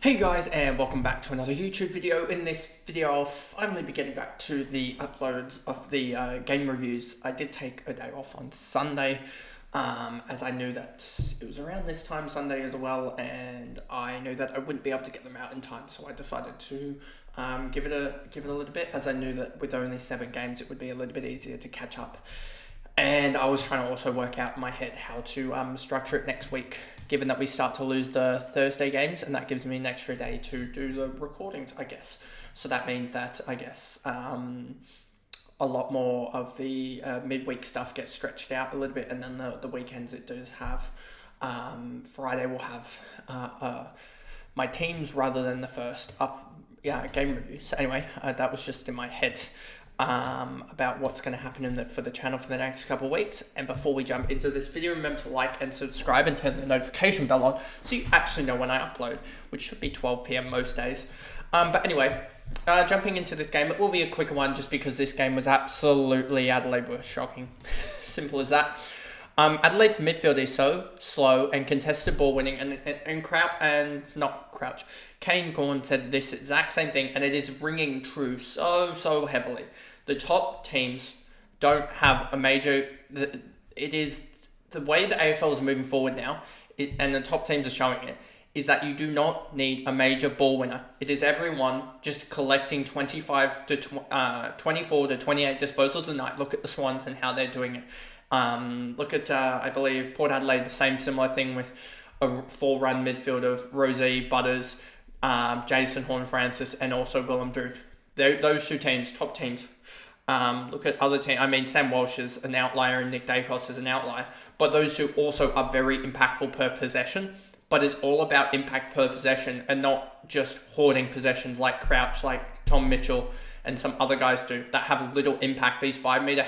Hey guys, and welcome back to another YouTube video. In this video I'll finally be getting back to the uploads of the game reviews. I did take a day off on Sunday as I knew that it was around this time Sunday as well, and I knew that I wouldn't be able to get them out in time, so I decided to give it a little bit, as I knew that with only 7 games it would be a little bit easier to catch up. And I was trying to also work out in my head how to structure it next week, given that we start to lose the Thursday games, and that gives me an extra day to do the recordings, I guess. So that means that, I guess, a lot more of the midweek stuff gets stretched out a little bit, and then the weekends it does have. Friday will have my teams rather than the first game review. So anyway, that was just in my head. About what's going to happen for the channel for the next couple of weeks. And before we jump into this video, remember to like and subscribe and turn the notification bell on so you actually know when I upload, which should be 12 PM most days. But anyway, jumping into this game, it will be a quicker one just because this game was absolutely Adelaide were shocking. Simple as that. Adelaide's midfield is so slow and contested ball winning, Kane Gorn said this exact same thing, and it is ringing true so heavily. The top teams don't have a major. It is the way the AFL is moving forward now, and the top teams are showing it, is that you do not need a major ball winner. It is everyone just collecting 24 to 28 disposals a night. Look at the Swans and how they're doing it. Look at, I believe, Port Adelaide, the similar thing with a 4-run midfield of Rosie, Butters, Jason Horne-Francis, and also Willem Drew. Those two teams, top teams. Look at other teams. I mean, Sam Walsh is an outlier and Nick Dacos is an outlier. But those two also are very impactful per possession. But it's all about impact per possession and not just hoarding possessions like Crouch, like Tom Mitchell, and some other guys do that have little impact. These 5-meter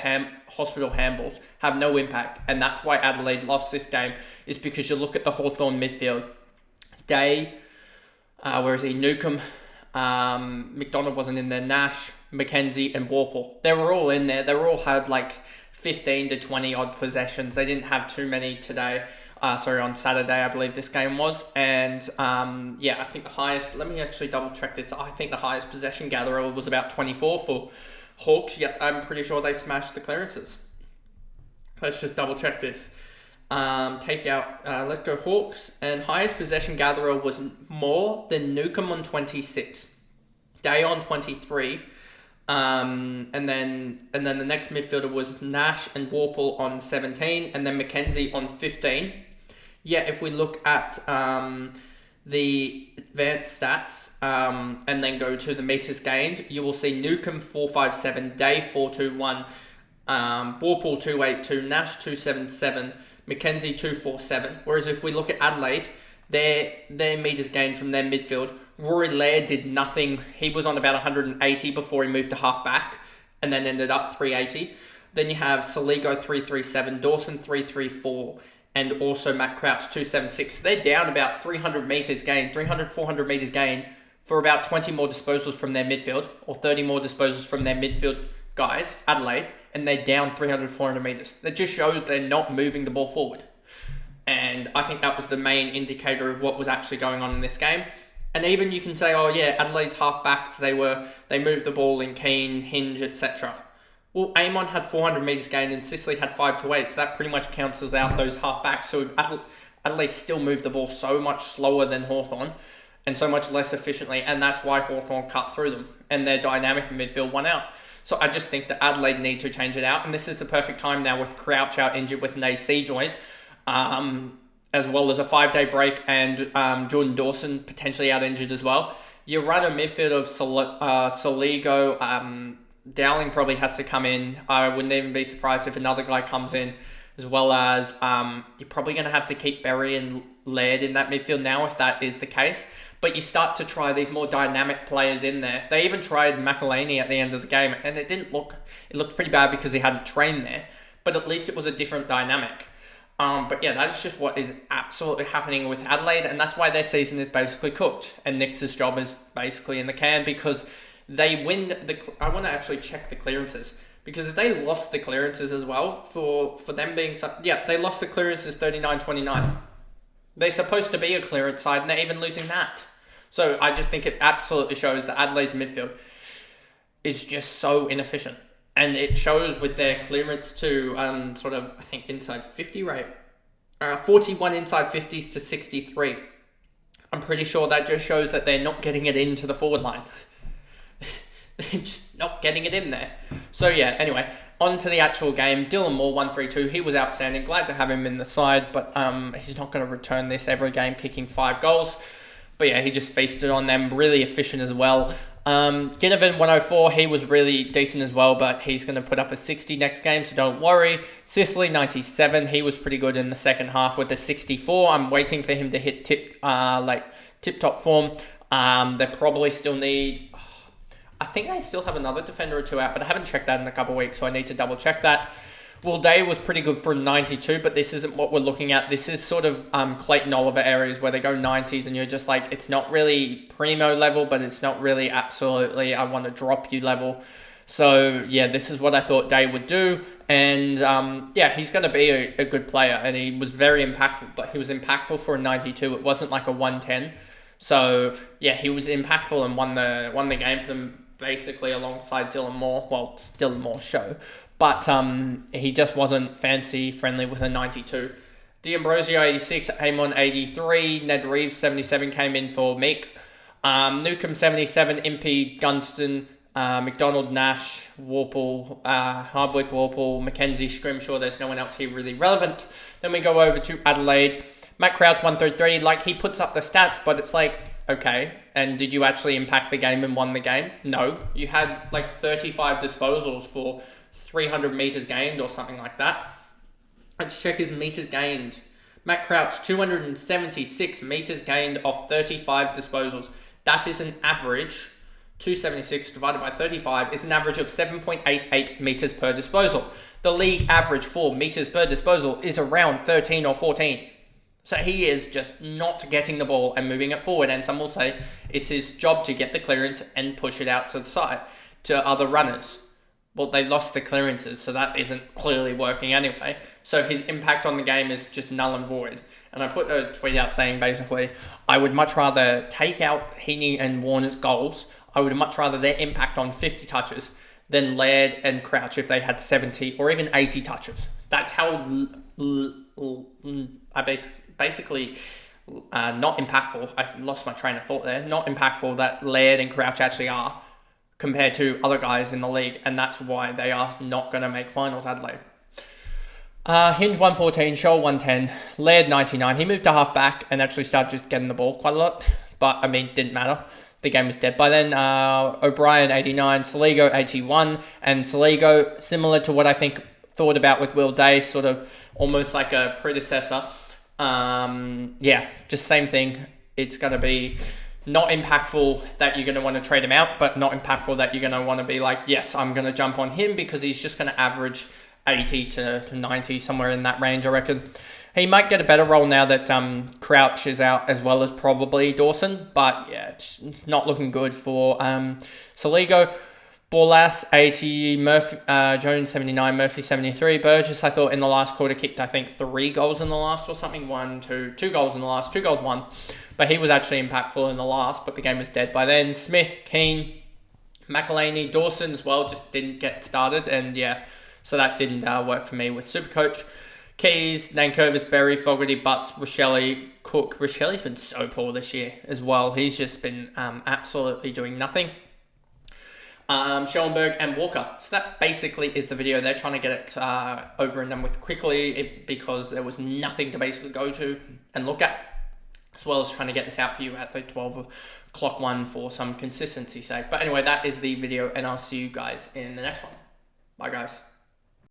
hospital handballs have no impact, and that's why Adelaide lost this game, is because you look at the Hawthorn midfield. Day, Newcomb, McDonald wasn't in there, Nash, McKenzie, and Warple. They were all in there. They all had like 15 to 20 odd possessions. They didn't have too many today. On Saturday, I believe this game was. And I think the highest, let me actually double check this. I think the highest possession gatherer was about 24 for Hawks. Yep, I'm pretty sure they smashed the clearances. Let's just double check this. Let's go Hawks. And highest possession gatherer was more than Newcomb on 26. Day on 23. And then the next midfielder was Nash and Warple on 17, and then McKenzie on 15. Yeah, if we look at the advanced stats and then go to the meters gained, you will see Newcomb 457, Day 421, Warple 282, Nash 277, McKenzie 247. Whereas if we look at Adelaide, their meters gained from their midfield, Rory Laird did nothing. He was on about 180 before he moved to half-back and then ended up 380. Then you have Saligo 337, Dawson 334, and also Matt Crouch 276. They're down about 400 meters gained for about 20 more disposals from their midfield, or 30 more disposals from their midfield guys, Adelaide, and they're down 400 meters. That just shows they're not moving the ball forward. And I think that was the main indicator of what was actually going on in this game. And even you can say, oh yeah, Adelaide's half-backs, they moved the ball in Keane, Hinge, etc. Well, Amon had 400 metres gained and Sicily had 528, so that pretty much cancels out those half-backs. So Adelaide still moved the ball so much slower than Hawthorn and so much less efficiently, and that's why Hawthorn cut through them and their dynamic midfield won out. So I just think that Adelaide need to change it out, and this is the perfect time now with Crouch out injured with an AC joint. As well as a 5-day break, and Jordan Dawson potentially out injured as well. You run a midfield of Saligo, Dowling probably has to come in. I wouldn't even be surprised if another guy comes in, as well as you're probably going to have to keep Berry and Laird in that midfield now if that is the case. But you start to try these more dynamic players in there. They even tried McElhaney at the end of the game, and it looked pretty bad because he hadn't trained there, but at least it was a different dynamic. But yeah, that's just what is absolutely happening with Adelaide, and that's why their season is basically cooked. And Nick's job is basically in the can because they win I want to actually check the clearances, because if they lost the clearances as well, for them being they lost the clearances 39-29. They're supposed to be a clearance side, and they're even losing that. So I just think it absolutely shows that Adelaide's midfield is just so inefficient. And it shows with their clearance to sort of, I think, inside 50 rate. 41 inside 50s to 63. I'm pretty sure that just shows that they're not getting it into the forward line. They're just not getting it in there. So yeah, anyway, on to the actual game. Dylan Moore, 132. He was outstanding. Glad to have him in the side, but he's not going to return this every game, kicking 5 goals. But yeah, he just feasted on them. Really efficient as well. Ginnivan, 104. He was really decent as well, but he's going to put up a 60 next game, so don't worry. Sicily, 97. He was pretty good in the second half with a 64. I'm waiting for him to hit tip-top form. They probably still need... I think they still have another defender or 2 out, but I haven't checked that in a couple of weeks, so I need to double check that. Will Day was pretty good for 92, but this isn't what we're looking at. This is sort of Clayton Oliver areas where they go 90s and you're just like, it's not really primo level, but it's not really absolutely I want to drop you level. So yeah, this is what I thought Day would do. And yeah, he's going to be a good player, and he was very impactful, but he was impactful for a 92. It wasn't like a 110. So yeah, he was impactful and won the game for them, basically alongside Dylan Moore. Well, it's Dylan Moore's show, but he just wasn't fancy friendly with a 92. D'Ambrosio, 86, Amon, 83, Ned Reeves, 77 came in for Meek. Newcomb, 77, Impey, Gunston, McDonald, Nash, Warple, Hardwick, Warple, Mackenzie, Scrimshaw. There's no one else here really relevant. Then we go over to Adelaide. Matt Crouch, 133. Like, he puts up the stats, but it's like, okay, and did you actually impact the game and won the game? No. You had like 35 disposals for 300 meters gained or something like that. Let's check his meters gained. Matt Crouch, 276 meters gained off 35 disposals. That is an average. 276 divided by 35 is an average of 7.88 meters per disposal. The league average for meters per disposal is around 13 or 14. So he is just not getting the ball and moving it forward. And some will say it's his job to get the clearance and push it out to the side to other runners. Well, they lost the clearances, so that isn't clearly working anyway. So his impact on the game is just null and void. And I put a tweet out saying basically, I would much rather take out Heaney and Warner's goals. I would much rather their impact on 50 touches than Laird and Crouch if they had 70 or even 80 touches. That's how basically not impactful. I lost my train of thought there. Not impactful that Laird and Crouch actually are compared to other guys in the league, and that's why they are not going to make finals, Adelaide. Hinge 114, Shoal 110, Laird 99. He moved to half back and actually started just getting the ball quite a lot, but I mean, didn't matter. The game was dead by then. O'Brien 89, Saligo 81, and Saligo, similar to what I think thought about with Will Day, sort of almost like a predecessor. Yeah, just same thing. It's going to be not impactful that you're going to want to trade him out, but not impactful that you're going to want to be like, yes, I'm going to jump on him because he's just going to average 80 to 90, somewhere in that range, I reckon. He might get a better role now that Crouch is out, as well as probably Dawson, but yeah, it's not looking good for Saligo. Borlas 80, Murphy, Jones 79, Murphy 73. Burgess, I thought in the last quarter kicked, I think 3 goals in the last or something. 2 goals in the last, 2 goals, 1. But he was actually impactful in the last, but the game was dead by then. Smith, Keane, McElhaney, Dawson as well, just didn't get started. And yeah, so that didn't work for me with Supercoach. Keys, Nankervis, Berry, Fogarty, Butts, Rochelle, Cook. Rochelle's been so poor this year as well. He's just been absolutely doing nothing. Schoenberg and Walker. So that basically is the video. They're trying to get it over and done with quickly because there was nothing to basically go to and look at, as well as trying to get this out for you at the 12 o'clock one for some consistency's sake. But anyway, that is the video, and I'll see you guys in the next one. Bye, guys.